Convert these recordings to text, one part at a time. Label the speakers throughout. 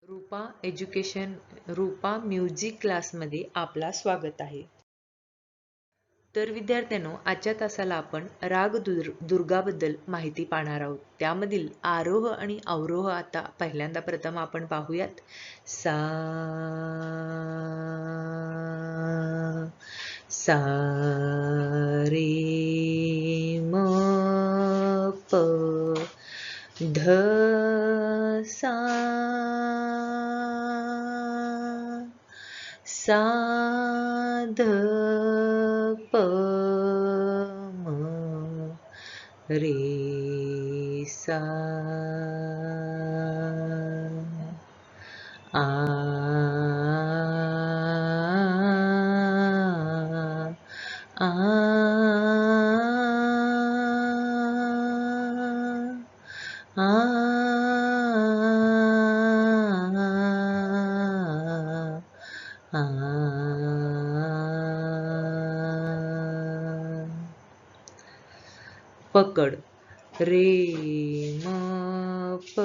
Speaker 1: रूपा music क्लासमध्ये आपला स्वागत आहे. तर विद्यार्थ्यांनो, आजच्या तासाला आपण दुर्गाबद्दल माहिती पाहणार आहोत. त्यामधील आरोह आणि अवरोह आता पहिल्यांदा प्रथम आपण पाहूयात. सा सा रे म प ध सा सा ध प म रे सा आ आ पकड रे म प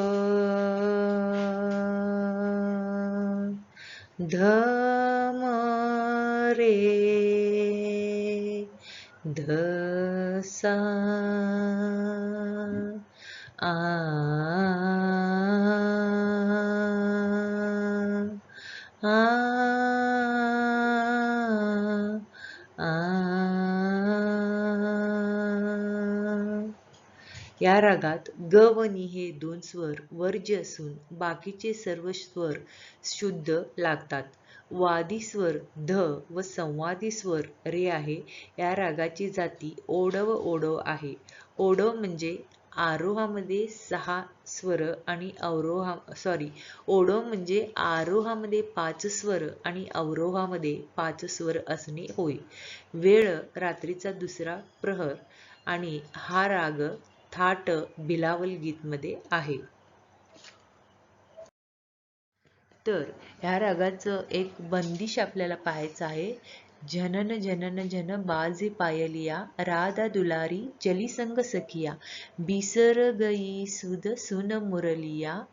Speaker 1: ध म रे ध सा आ या रागात ग व नी हे दोन स्वर वर्ज्य असून बाकीचे सर्व स्वर शुद्ध लागतात. वादी स्वर ध व संवादी स्वर रे आहे. या रागाची जाती ओढव ओढव आहे. ओढव म्हणजे आरोहामध्ये 6 स्वर आणि ओढव म्हणजे आरोहामध्ये 5 स्वर आणि अवरोहामध्ये 5 स्वर असणे होय. वेळ रात्रीचा दुसरा प्रहर आणि हा राग थाट बिलावल गीत मध्ये आहे. तर ह्या रागाचं एक बंदिश आपल्याला पाहायचं आहे. जनन जनन जन बाजे पायलिया राधा दुलारी चली संग सखिया बिसर गई सुध सुन मुरलिया.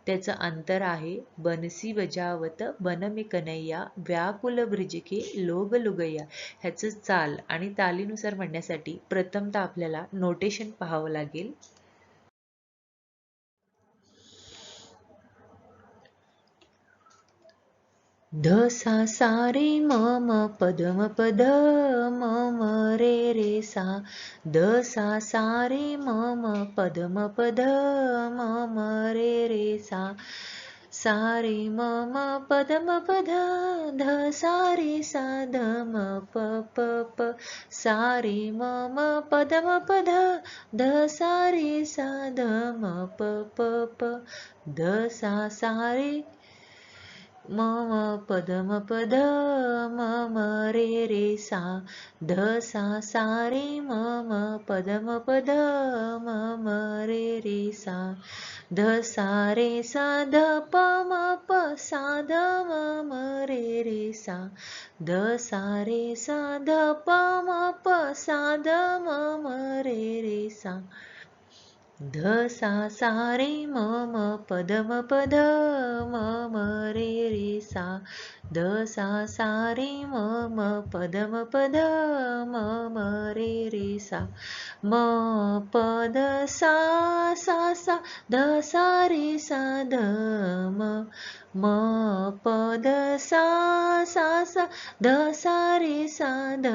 Speaker 1: त्याचं अंतर आहे बनसी बजावत बन में कन्हैया व्याकुल ब्रिज के लोग लुगैया. ह्याचं चाल आणि तालीनुसार म्हणण्यासाठी प्रथमतः आपल्याला नोटेशन पाहावं लागेल. ध सा सा रे म म प ध म प ध म म रे सा. ध सा सा रे म म प ध म प ध म म रे सा. सा रे म म प ध म प ध ध सा रे सा ध म प प प. सा रे म म प ध म प ध ध सा रे सा ध म प प प. ध सा सा रे म म प ध म प ध म म रे सा. ध सा सा रे म म प ध म प ध म म रे सा. ध सा रे सा ध प म प सा ध म म रे सा. ध सा रे सा ध प म प सा ध म म रे सा. ध सा सा रे म म प ध म प ध म म रे सा. ध सा सा रे म म प ध म प ध म म रे सा. म प ध सा सा सा ध सा रे सा ध म. म प ध सा सा सा ध सा रे सा ध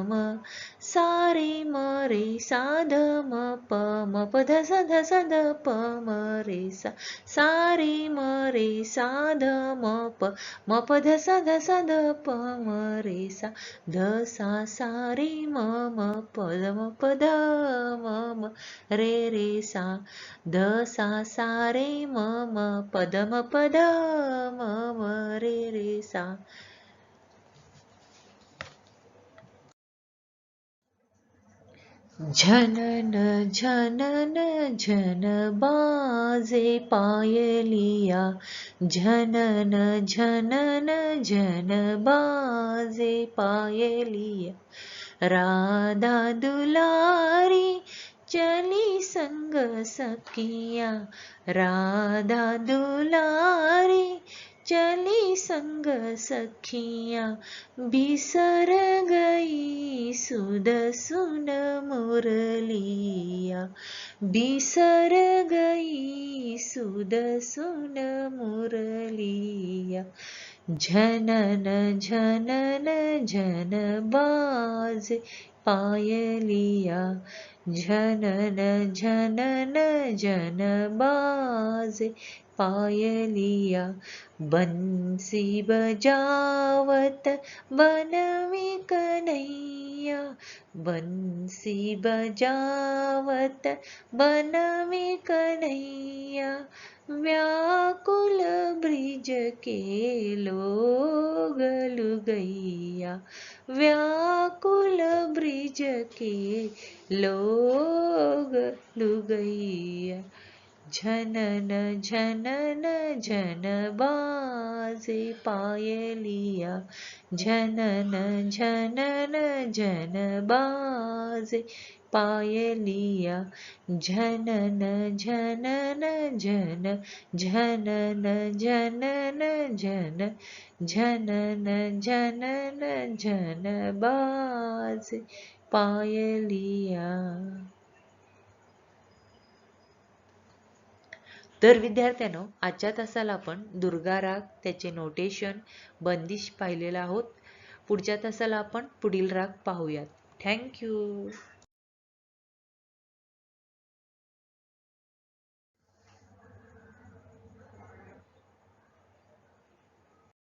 Speaker 1: म. सा रे म रे सा ध म प म प ध सा ध प म रे सा. सा रे म रे सा ध म प म प ध सा ध प म रे सा. ध सा सा रे म म प ध म प ध म म रे सा. ध सा सा रे म म प ध म प ध म म रे सा. झनन झनन झन बाजे पायलिया झनन झनन झन बाजे पायलिया राधा दुलारी चली संग सखिया राधा दुलारी चली संग सखिया बिसर गई सुध सुन मुरलिया बिसर गई सुध सुन मुरलिया झनन झनन झन बाजे पायलिया झनन झनन झन बाजे पायलिया बंसी बजावत बन में कन्हैया बंसी बजावत बन में कन्हैया व्याकुल ब्रिज के लोग लुगैया व्याकुल ब्रिज के लोग लुगैया झनन झनन झन बाजे पायलिया झनन झनन झन बाजे पायलिया झनन झनन झन झनन झनन झन झनन झनन झन बाजे पायलिया। तर विद्यार्थ्यांनो, आजच्या तासाला आपण दुर्गा राग, त्याचे नोटेशन, बंदिश पाहिलेला आहोत. पुढच्या तासाला आपण पुढील राग पाहूयात. थँक्यू.